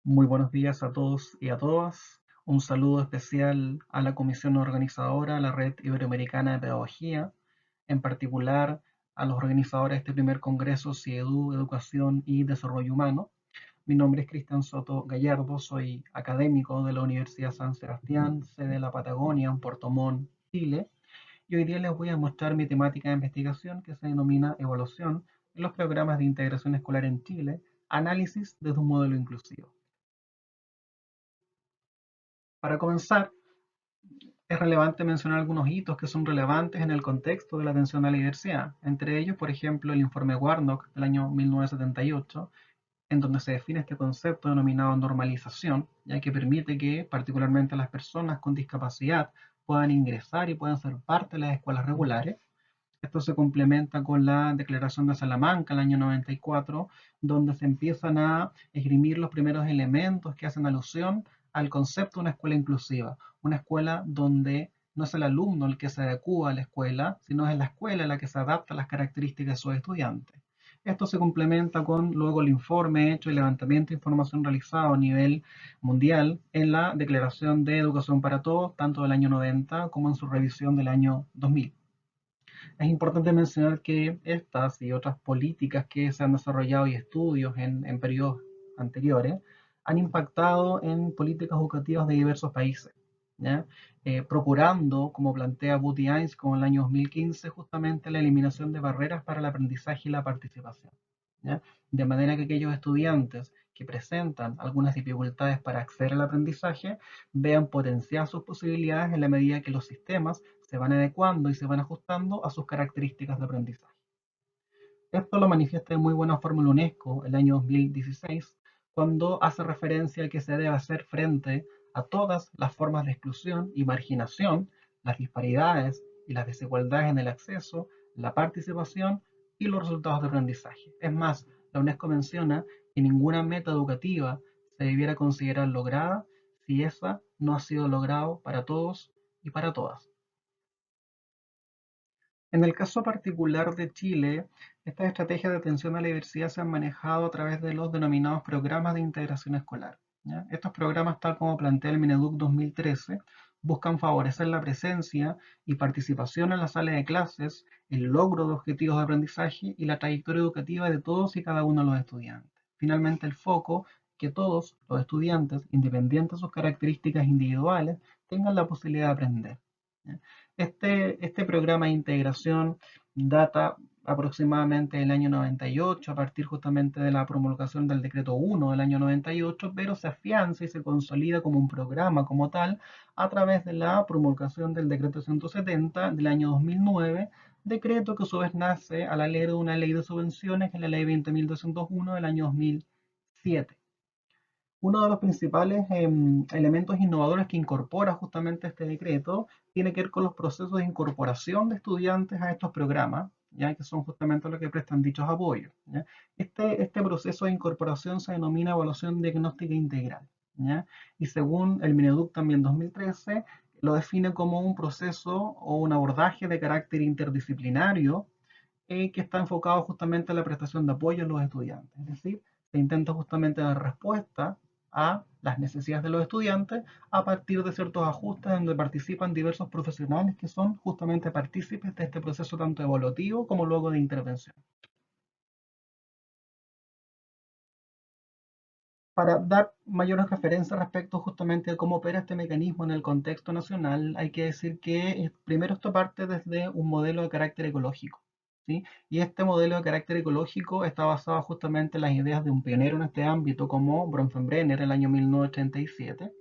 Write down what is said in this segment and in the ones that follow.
Muy buenos días a todos y a todas. Un saludo especial a la comisión organizadora, a la Red Iberoamericana de Pedagogía, en particular a los organizadores de este primer congreso CIEDU, Educación y Desarrollo Humano. Mi nombre es Cristian Soto Gallardo, soy académico de la Universidad San Sebastián, sede de la Patagonia, en Puerto Montt, Chile, y hoy día les voy a mostrar mi temática de investigación que se denomina Evaluación en los programas de integración escolar en Chile, análisis desde un modelo inclusivo. Para comenzar, es relevante mencionar algunos hitos que son relevantes en el contexto de la atención a la diversidad. Entre ellos, por ejemplo, el informe Warnock del año 1978, en donde se define este concepto denominado normalización, ya que permite que particularmente las personas con discapacidad puedan ingresar y puedan ser parte de las escuelas regulares. Esto se complementa con la Declaración de Salamanca del año 94, donde se empiezan a esgrimir los primeros elementos que hacen alusión al concepto de una escuela inclusiva, una escuela donde no es el alumno el que se adecua a la escuela, sino es la escuela la que se adapta a las características de sus estudiantes. Esto se complementa con luego el informe hecho y levantamiento de información realizado a nivel mundial en la Declaración de Educación para Todos, tanto del año 90 como en su revisión del año 2000. Es importante mencionar que estas y otras políticas que se han desarrollado y estudios en periodos anteriores han impactado en políticas educativas de diversos países, ¿ya? Procurando, como plantea Booth y Hines como en el año 2015, justamente la eliminación de barreras para el aprendizaje y la participación, ¿ya? De manera que aquellos estudiantes que presentan algunas dificultades para acceder al aprendizaje vean potenciar sus posibilidades en la medida que los sistemas se van adecuando y se van ajustando a sus características de aprendizaje. Esto lo manifiesta de muy buena forma la UNESCO el año 2016, cuando hace referencia a que se debe hacer frente a todas las formas de exclusión y marginación, las disparidades y las desigualdades en el acceso, la participación y los resultados de aprendizaje. Es más, la UNESCO menciona que ninguna meta educativa se debiera considerar lograda si esa no ha sido lograda para todos y para todas. En el caso particular de Chile, estas estrategias de atención a la diversidad se han manejado a través de los denominados programas de integración escolar, ¿ya? Estos programas, tal como plantea el Mineduc 2013, buscan favorecer la presencia y participación en la sala de clases, el logro de objetivos de aprendizaje y la trayectoria educativa de todos y cada uno de los estudiantes. Finalmente, el foco que todos los estudiantes, independientes de sus características individuales, tengan la posibilidad de aprender, ¿ya? Este programa de integración data aproximadamente del año 98, a partir justamente de la promulgación del decreto 1 del año 98, pero se afianza y se consolida como un programa como tal a través de la promulgación del decreto 170 del año 2009, decreto que a su vez nace a la ley de una ley de subvenciones, que es la ley 20.201 del año 2007. Uno de los principales elementos innovadores que incorpora justamente este decreto tiene que ver con los procesos de incorporación de estudiantes a estos programas, ¿ya? Que son justamente los que prestan dichos apoyos, ¿ya? Este proceso de incorporación se denomina evaluación diagnóstica integral, ¿ya? Y según el Mineduc también 2013, lo define como un proceso o un abordaje de carácter interdisciplinario que está enfocado justamente a la prestación de apoyo a los estudiantes. Es decir, se intenta justamente dar respuesta a las necesidades de los estudiantes a partir de ciertos ajustes donde participan diversos profesionales que son justamente partícipes de este proceso tanto evolutivo como luego de intervención. Para dar mayores referencias respecto justamente de cómo opera este mecanismo en el contexto nacional, hay que decir que primero esto parte desde un modelo de carácter ecológico, ¿sí? Y este modelo de carácter ecológico está basado justamente en las ideas de un pionero en este ámbito como Bronfenbrenner en el año 1987,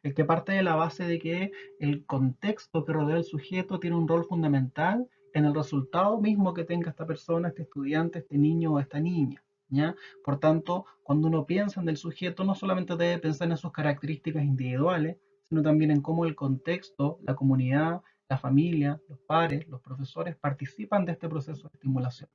el que parte de la base de que el contexto que rodea al sujeto tiene un rol fundamental en el resultado mismo que tenga esta persona, este estudiante, este niño o esta niña, ¿ya? Por tanto, cuando uno piensa en el sujeto, no solamente debe pensar en sus características individuales, sino también en cómo el contexto, la comunidad, la familia, los pares, los profesores participan de este proceso de estimulación.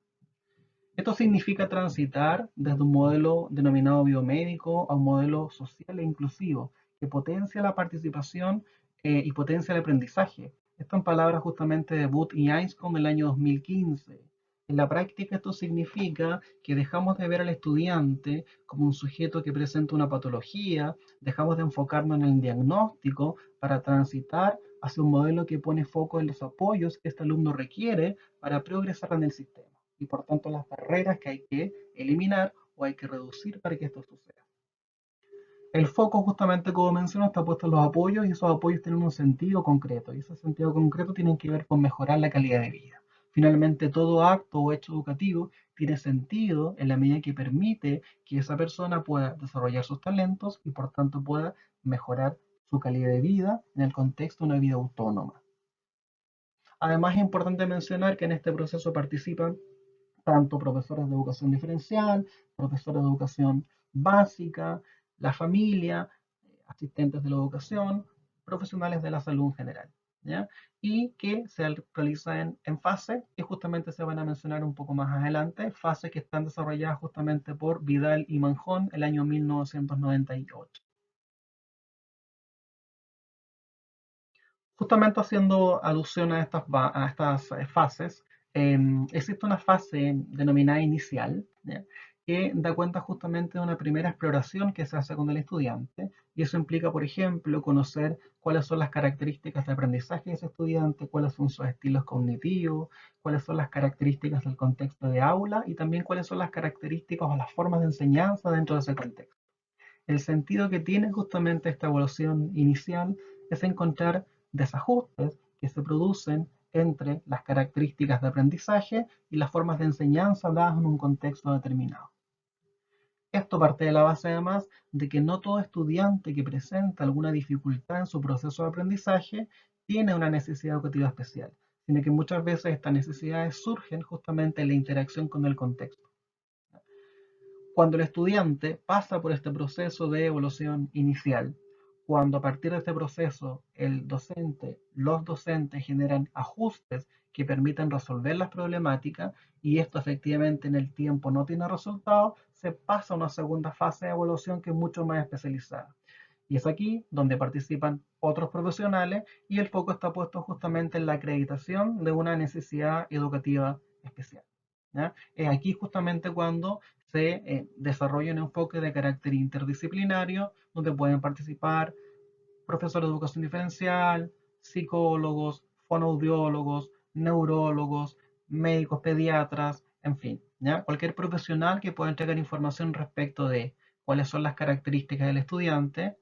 Esto significa transitar desde un modelo denominado biomédico a un modelo social e inclusivo que potencia la participación y potencia el aprendizaje. Esto en palabras justamente de Booth y Anscombe en el año 2015. En la práctica esto significa que dejamos de ver al estudiante como un sujeto que presenta una patología, dejamos de enfocarnos en el diagnóstico para transitar hacia un modelo que pone foco en los apoyos que este alumno requiere para progresar en el sistema y por tanto las barreras que hay que eliminar o hay que reducir para que esto suceda. El foco, justamente como menciono, está puesto en los apoyos y esos apoyos tienen un sentido concreto y ese sentido concreto tiene que ver con mejorar la calidad de vida. Finalmente, todo acto o hecho educativo tiene sentido en la medida que permite que esa persona pueda desarrollar sus talentos y por tanto pueda mejorar su calidad de vida en el contexto de una vida autónoma. Además, es importante mencionar que en este proceso participan tanto profesores de educación diferencial, profesores de educación básica, la familia, asistentes de la educación, profesionales de la salud en general, ¿ya? Y que se realiza en fases que justamente se van a mencionar un poco más adelante, fases que están desarrolladas justamente por Vidal y Manjón el año 1998. Justamente haciendo alusión a estas fases, existe una fase denominada inicial, ¿ya? Que da cuenta justamente de una primera exploración que se hace con el estudiante, y eso implica, por ejemplo, conocer cuáles son las características de aprendizaje de ese estudiante, cuáles son sus estilos cognitivos, cuáles son las características del contexto de aula y también cuáles son las características o las formas de enseñanza dentro de ese contexto. El sentido que tiene justamente esta evaluación inicial es encontrar desajustes que se producen entre las características de aprendizaje y las formas de enseñanza dadas en un contexto determinado. Esto parte de la base además de que no todo estudiante que presenta alguna dificultad en su proceso de aprendizaje tiene una necesidad educativa especial, sino que muchas veces estas necesidades surgen justamente en la interacción con el contexto. Cuando el estudiante pasa por este proceso de evaluación inicial, cuando a partir de este proceso los docentes generan ajustes que permiten resolver las problemáticas y esto efectivamente en el tiempo no tiene resultado, se pasa a una segunda fase de evaluación que es mucho más especializada. Y es aquí donde participan otros profesionales y el foco está puesto justamente en la acreditación de una necesidad educativa especial, ¿ya? Es aquí justamente cuando se desarrolla un enfoque de carácter interdisciplinario, donde pueden participar profesores de educación diferencial, psicólogos, fonoaudiólogos, neurólogos, médicos pediatras, en fin, ¿ya? Cualquier profesional que pueda entregar información respecto de cuáles son las características del estudiante,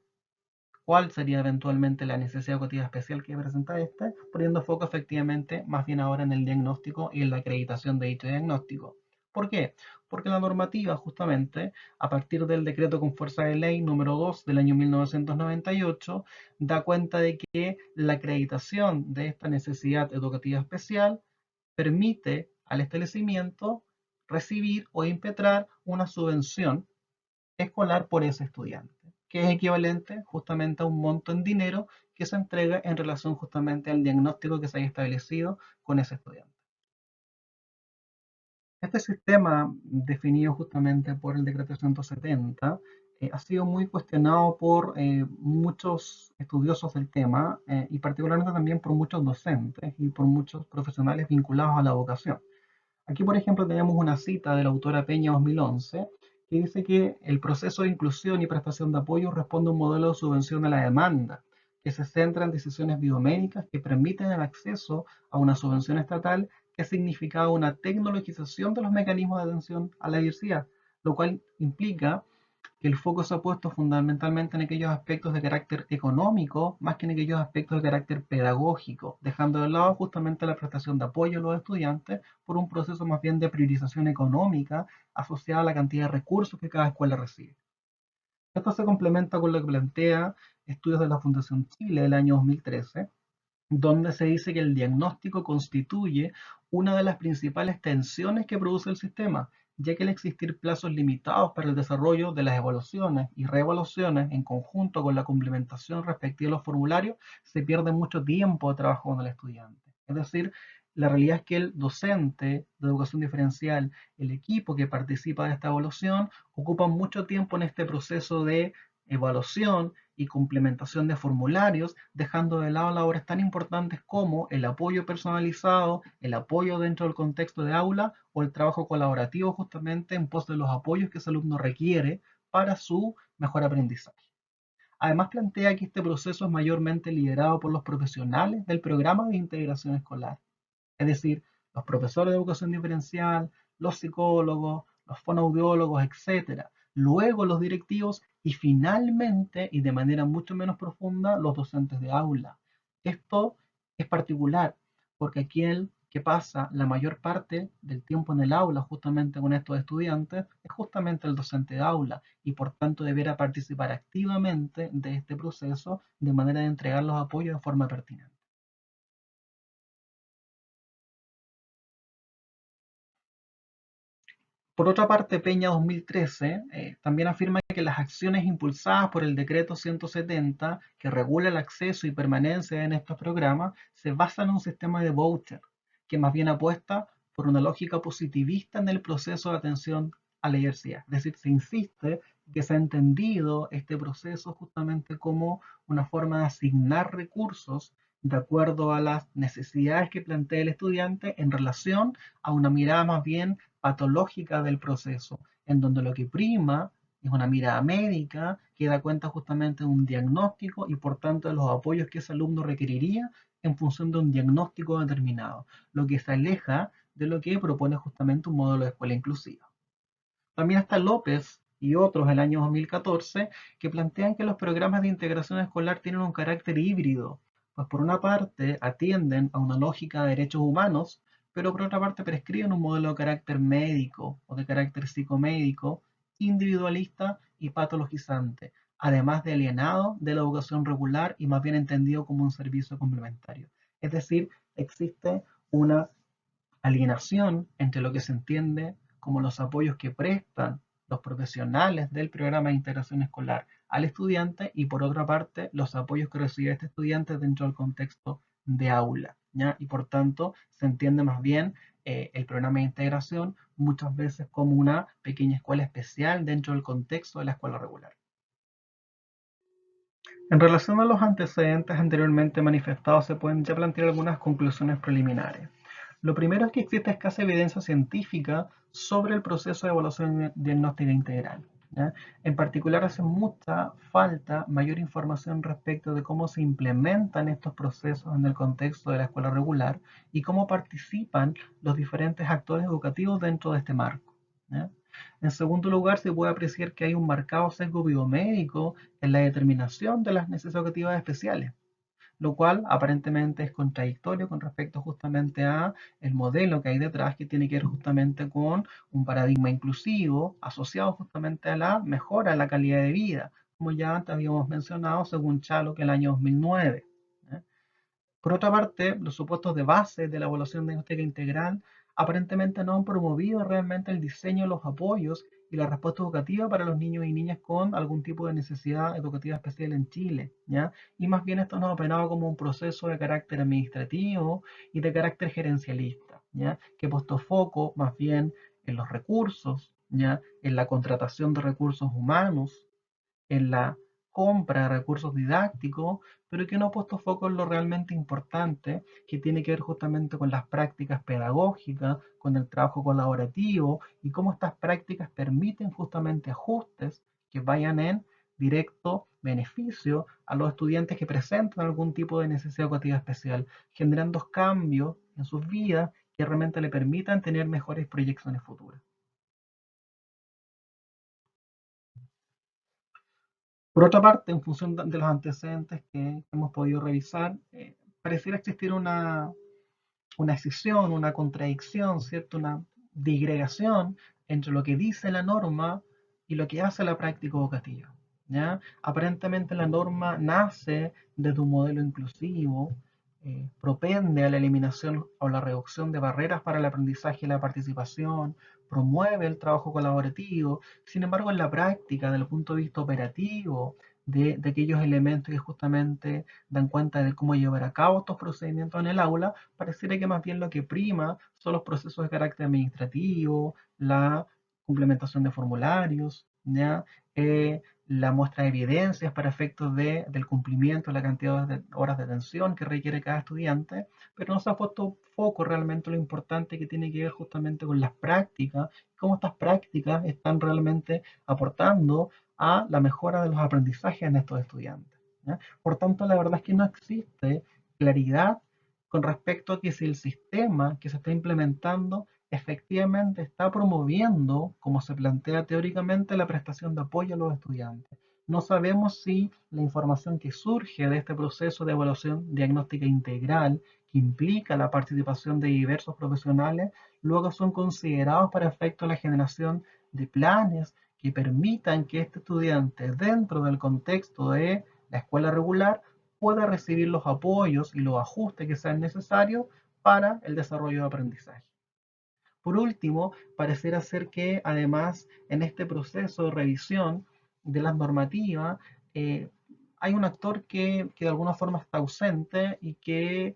cuál sería eventualmente la necesidad educativa especial que presenta este, poniendo foco efectivamente más bien ahora en el diagnóstico y en la acreditación de dicho diagnóstico. ¿Por qué? Porque la normativa justamente, a partir del decreto con fuerza de ley número 2 del año 1998, da cuenta de que la acreditación de esta necesidad educativa especial permite al establecimiento recibir o impetrar una subvención escolar por ese estudiante, que es equivalente justamente a un monto en dinero que se entrega en relación justamente al diagnóstico que se haya establecido con ese estudiante. Este sistema, definido justamente por el decreto 170, ha sido muy cuestionado por muchos estudiosos del tema y particularmente también por muchos docentes y por muchos profesionales vinculados a la educación. Aquí, por ejemplo, tenemos una cita de la autora Peña 2011 que dice que el proceso de inclusión y prestación de apoyo responde a un modelo de subvención a la demanda que se centra en decisiones biomédicas que permiten el acceso a una subvención estatal que significa una tecnologización de los mecanismos de atención a la diversidad, lo cual implica que el foco se ha puesto fundamentalmente en aquellos aspectos de carácter económico más que en aquellos aspectos de carácter pedagógico, dejando de lado justamente la prestación de apoyo a los estudiantes por un proceso más bien de priorización económica asociada a la cantidad de recursos que cada escuela recibe. Esto se complementa con lo que plantea estudios de la Fundación Chile del año 2013, donde se dice que el diagnóstico constituye una de las principales tensiones que produce el sistema, ya que al existir plazos limitados para el desarrollo de las evaluaciones y reevaluaciones en conjunto con la complementación respectiva de los formularios, se pierde mucho tiempo de trabajo con el estudiante. Es decir, la realidad es que el docente de educación diferencial, el equipo que participa de esta evaluación, ocupa mucho tiempo en este proceso de evaluación y complementación de formularios, dejando de lado labores tan importantes como el apoyo personalizado, el apoyo dentro del contexto de aula o el trabajo colaborativo justamente en pos de los apoyos que ese alumno requiere para su mejor aprendizaje. Además, plantea que este proceso es mayormente liderado por los profesionales del programa de integración escolar, es decir, los profesores de educación diferencial, los psicólogos, los fonoaudiólogos, etc. Luego los directivos y finalmente, y de manera mucho menos profunda, los docentes de aula. Esto es particular porque aquel que pasa la mayor parte del tiempo en el aula justamente con estos estudiantes es justamente el docente de aula y por tanto deberá participar activamente de este proceso de manera de entregar los apoyos de forma pertinente. Por otra parte, Peña 2013 también afirma que las acciones impulsadas por el decreto 170, que regula el acceso y permanencia en estos programas, se basan en un sistema de voucher, que más bien apuesta por una lógica positivista en el proceso de atención a la diversidad. Es decir, se insiste que se ha entendido este proceso justamente como una forma de asignar recursos de acuerdo a las necesidades que plantea el estudiante en relación a una mirada más bien patológica del proceso, en donde lo que prima es una mirada médica que da cuenta justamente de un diagnóstico y por tanto de los apoyos que ese alumno requeriría en función de un diagnóstico determinado, lo que se aleja de lo que propone justamente un modelo de escuela inclusiva. También está López y otros del año 2014 que plantean que los programas de integración escolar tienen un carácter híbrido, pues por una parte atienden a una lógica de derechos humanos, pero por otra parte prescriben un modelo de carácter médico o de carácter psicomédico, individualista y patologizante, además de alienado de la educación regular y más bien entendido como un servicio complementario. Es decir, existe una alienación entre lo que se entiende como los apoyos que prestan los profesionales del programa de integración escolar al estudiante y por otra parte los apoyos que recibe este estudiante dentro del contexto de aula, ¿ya? Y por tanto se entiende más bien el programa de integración muchas veces como una pequeña escuela especial dentro del contexto de la escuela regular. En relación a los antecedentes anteriormente manifestados, se pueden ya plantear algunas conclusiones preliminares. Lo primero es que existe escasa evidencia científica sobre el proceso de evaluación diagnóstica integral, ¿ya? En particular, hace mucha falta mayor información respecto de cómo se implementan estos procesos en el contexto de la escuela regular y cómo participan los diferentes actores educativos dentro de este marco, ¿ya? En segundo lugar, se puede apreciar que hay un marcado sesgo biomédico en la determinación de las necesidades educativas especiales, lo cual aparentemente es contradictorio con respecto justamente a el modelo que hay detrás que tiene que ver justamente con un paradigma inclusivo asociado justamente a la mejora de la calidad de vida, como ya antes habíamos mencionado según Chalo que el año 2009. ¿Eh? Por otra parte, los supuestos de base de la evaluación diagnóstica integral aparentemente no han promovido realmente el diseño de los apoyos y la respuesta educativa para los niños y niñas con algún tipo de necesidad educativa especial en Chile, ¿ya? Y más bien esto nos ha operado como un proceso de carácter administrativo y de carácter gerencialista, ¿ya? Que ha puesto foco más bien en los recursos, ¿ya? En la contratación de recursos humanos, en la compra de recursos didácticos, pero que no ha puesto foco en lo realmente importante, que tiene que ver justamente con las prácticas pedagógicas, con el trabajo colaborativo y cómo estas prácticas permiten justamente ajustes que vayan en directo beneficio a los estudiantes que presentan algún tipo de necesidad educativa especial, generando cambios en sus vidas que realmente le permitan tener mejores proyecciones futuras. Por otra parte, en función de los antecedentes que hemos podido revisar, pareciera existir una escisión, una contradicción, ¿cierto? Una digregación entre lo que dice la norma y lo que hace la práctica educativa, ¿ya? Aparentemente la norma nace desde un modelo inclusivo, propende a la eliminación o la reducción de barreras para el aprendizaje y la participación, promueve el trabajo colaborativo. Sin embargo, en la práctica, desde el punto de vista operativo, de aquellos elementos que justamente dan cuenta de cómo llevar a cabo estos procedimientos en el aula, pareciera que más bien lo que prima son los procesos de carácter administrativo, la complementación de formularios, ¿ya? la muestra de evidencias para efectos del cumplimiento de la cantidad de horas de atención que requiere cada estudiante, pero no se ha puesto foco realmente en lo importante que tiene que ver justamente con las prácticas, cómo estas prácticas están realmente aportando a la mejora de los aprendizajes en estos estudiantes, ¿ya? Por tanto, la verdad es que no existe claridad con respecto a que si el sistema que se está implementando efectivamente está promoviendo, como se plantea teóricamente, la prestación de apoyo a los estudiantes. No sabemos si la información que surge de este proceso de evaluación diagnóstica integral, que implica la participación de diversos profesionales, luego son considerados para efecto de la generación de planes que permitan que este estudiante, dentro del contexto de la escuela regular, pueda recibir los apoyos y los ajustes que sean necesarios para el desarrollo de aprendizaje. Por último, pareciera ser que además en este proceso de revisión de las normativas eh, hay un actor que de alguna forma está ausente y que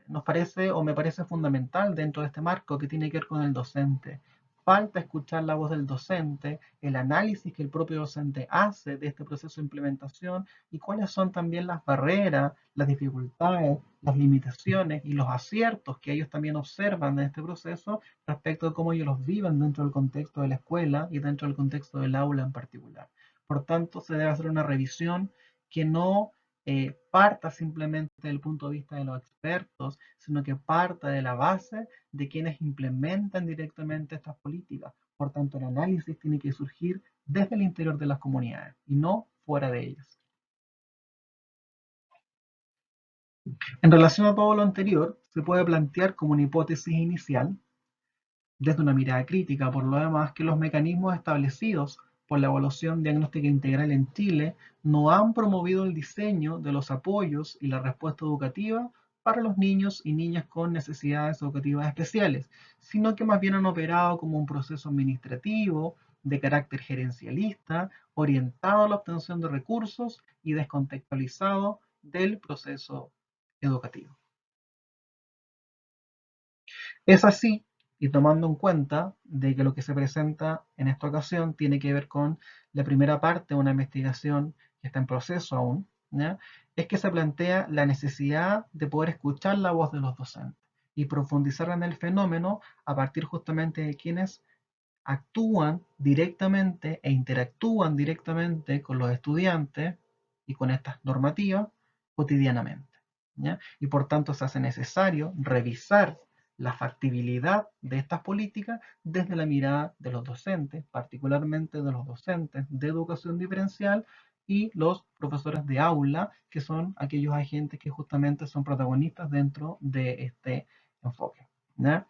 nos parece o me parece fundamental dentro de este marco que tiene que ver con el docente. Falta escuchar la voz del docente, el análisis que el propio docente hace de este proceso de implementación y cuáles son también las barreras, las dificultades, las limitaciones y los aciertos que ellos también observan en este proceso respecto de cómo ellos los viven dentro del contexto de la escuela y dentro del contexto del aula en particular. Por tanto, se debe hacer una revisión que no parta simplemente del punto de vista de los expertos, sino que parta de la base de quienes implementan directamente estas políticas. Por tanto, el análisis tiene que surgir desde el interior de las comunidades y no fuera de ellas. En relación a todo lo anterior, se puede plantear como una hipótesis inicial desde una mirada crítica, por lo demás, que los mecanismos establecidos por la evaluación diagnóstica integral en Chile no han promovido el diseño de los apoyos y la respuesta educativa para los niños y niñas con necesidades educativas especiales, sino que más bien han operado como un proceso administrativo de carácter gerencialista, orientado a la obtención de recursos y descontextualizado del proceso educativo. Es así, y tomando en cuenta de que lo que se presenta en esta ocasión tiene que ver con la primera parte de una investigación que está en proceso aún, ¿ya? Es que se plantea la necesidad de poder escuchar la voz de los docentes y profundizar en el fenómeno a partir justamente de quienes actúan directamente e interactúan directamente con los estudiantes y con estas normativas cotidianamente, ¿ya? Y por tanto se hace necesario revisar la factibilidad de estas políticas desde la mirada de los docentes, particularmente de los docentes de educación diferencial y los profesores de aula, que son aquellos agentes que justamente son protagonistas dentro de este enfoque, ¿ya?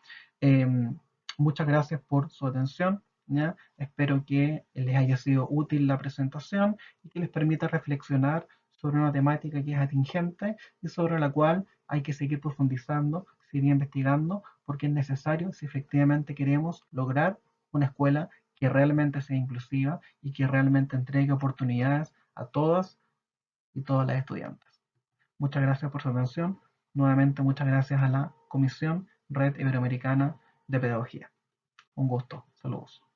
Muchas gracias por su atención, ¿ya? Espero que les haya sido útil la presentación y que les permita reflexionar sobre una temática que es atingente y sobre la cual hay que seguir profundizando, seguir investigando, porque es necesario si efectivamente queremos lograr una escuela que realmente sea inclusiva y que realmente entregue oportunidades a todas y todas las estudiantes. Muchas gracias por su atención. Nuevamente, muchas gracias a la Comisión Red Iberoamericana de Pedagogía. Un gusto. Saludos.